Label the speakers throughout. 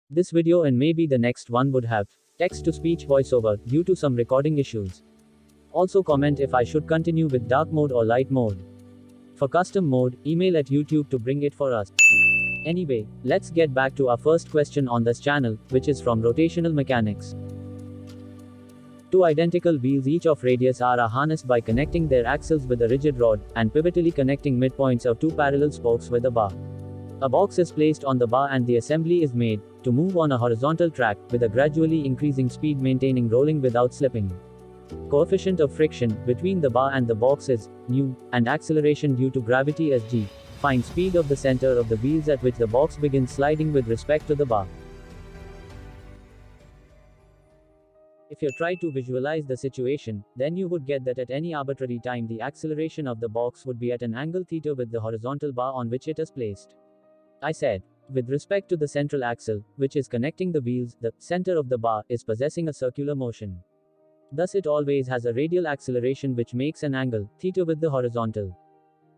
Speaker 1: This video and maybe the next one would have text-to-speech voiceover due to some recording issues. Also comment if I should continue with dark mode or light mode. For custom mode, email at YouTube to bring it for us. Anyway, let's get back to our first question on this channel, which is from Rotational Mechanics. Two identical wheels each of radius r are harnessed by connecting their axles with a rigid rod, and pivotally connecting midpoints of two parallel spokes with a bar. A box is placed on the bar and the assembly is made to move on a horizontal track, with a gradually increasing speed maintaining rolling without slipping. Coefficient of friction between the bar and the box is nu, and acceleration due to gravity is g. Find speed of the center of the wheels at which the box begins sliding with respect to the bar. If you try to visualize the situation, then you would get that at any arbitrary time the acceleration of the box would be at an angle theta with the horizontal bar on which it is placed. I said, with respect to the central axle, which is connecting the wheels, the center of the bar is possessing a circular motion. Thus it always has a radial acceleration which makes an angle theta with the horizontal.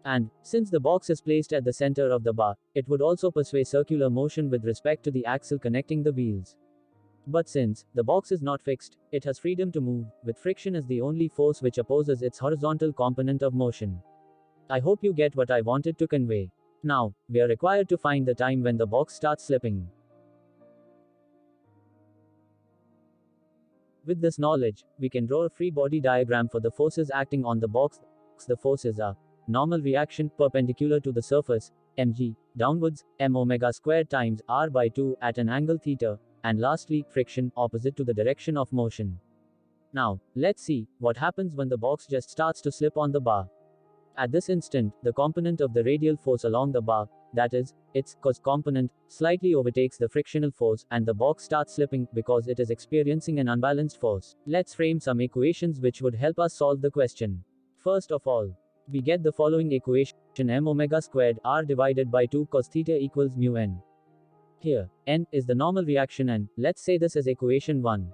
Speaker 1: And, since the box is placed at the center of the bar, it would also pursue circular motion with respect to the axle connecting the wheels. But since the box is not fixed, it has freedom to move, with friction as the only force which opposes its horizontal component of motion. I hope you get what I wanted to convey. Now, we are required to find the time when the box starts slipping. With this knowledge, we can draw a free body diagram for the forces acting on the box. The forces are normal reaction, perpendicular to the surface, mg, downwards, m omega squared times r by 2, at an angle theta, and lastly, friction, opposite to the direction of motion. Now, let's see what happens when the box just starts to slip on the bar. At this instant, the component of the radial force along the bar, that is, its cos component, slightly overtakes the frictional force, and the box starts slipping because it is experiencing an unbalanced force. Let's frame some equations which would help us solve the question. First of all, we get the following equation: m omega squared r divided by 2 cos theta equals mu n. Here, n is the normal reaction and let's say this is equation 1.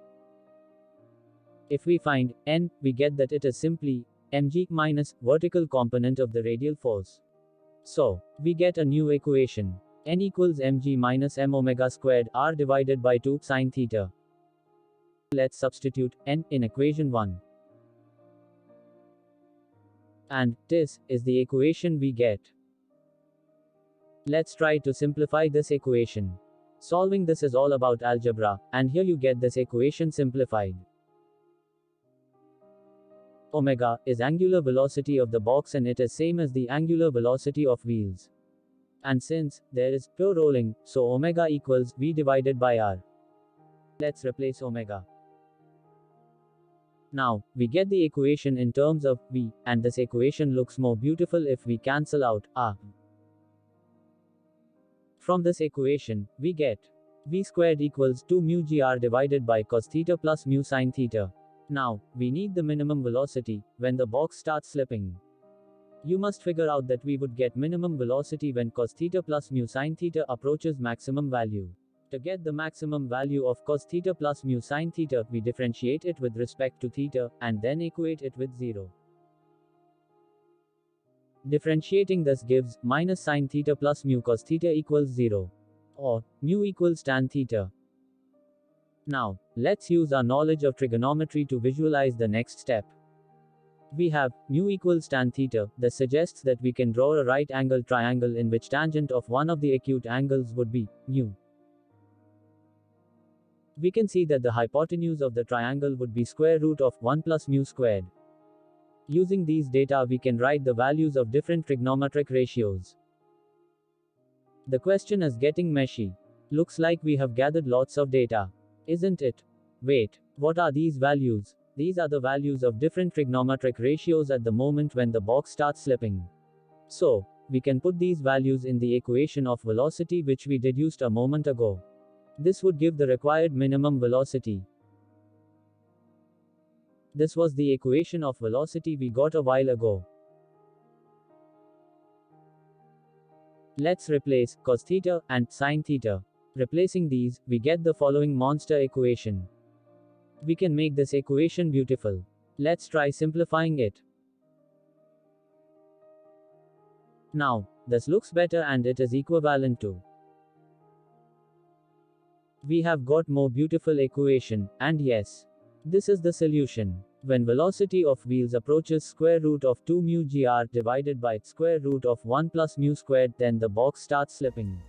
Speaker 1: If we find n, we get that it is simply mg minus vertical component of the radial force. So, we get a new equation. N equals mg minus m omega squared r divided by 2 sine theta. Let's substitute n in equation 1. And this is the equation we get. Let's try to simplify this equation. Solving this is all about algebra, and here you get this equation simplified. Omega is angular velocity of the box and it is same as the angular velocity of wheels. And since there is pure rolling, so omega equals v divided by r. Let's replace omega. Now, we get the equation in terms of v, and this equation looks more beautiful if we cancel out r. From this equation, we get v squared equals 2 mu gr divided by cos theta plus mu sine theta. Now, we need the minimum velocity when the box starts slipping. You must figure out that we would get minimum velocity when cos theta plus mu sine theta approaches maximum value. To get the maximum value of cos theta plus mu sine theta, we differentiate it with respect to theta, and then equate it with 0. Differentiating this gives minus sine theta plus mu cos theta equals 0. Or, mu equals tan theta. Now, let's use our knowledge of trigonometry to visualize the next step. We have mu equals tan theta. This suggests that we can draw a right angled triangle in which tangent of one of the acute angles would be mu. We can see that the hypotenuse of the triangle would be square root of 1 plus mu squared. Using these data we can write the values of different trigonometric ratios. The question is getting messy. Looks like we have gathered lots of data. Isn't it? Wait, what are these values? These are the values of different trigonometric ratios at the moment when the box starts slipping. So, we can put these values in the equation of velocity which we deduced a moment ago. This would give the required minimum velocity. This was the equation of velocity we got a while ago. Let's replace cos theta and sine theta. Replacing these, we get the following monster equation. We can make this equation beautiful. Let's try simplifying it. Now, this looks better and it is equivalent to We have got more beautiful equation, and yes, this is the solution. When velocity of wheels approaches square root of 2 mu gr divided by square root of 1 plus mu squared, then the box starts slipping.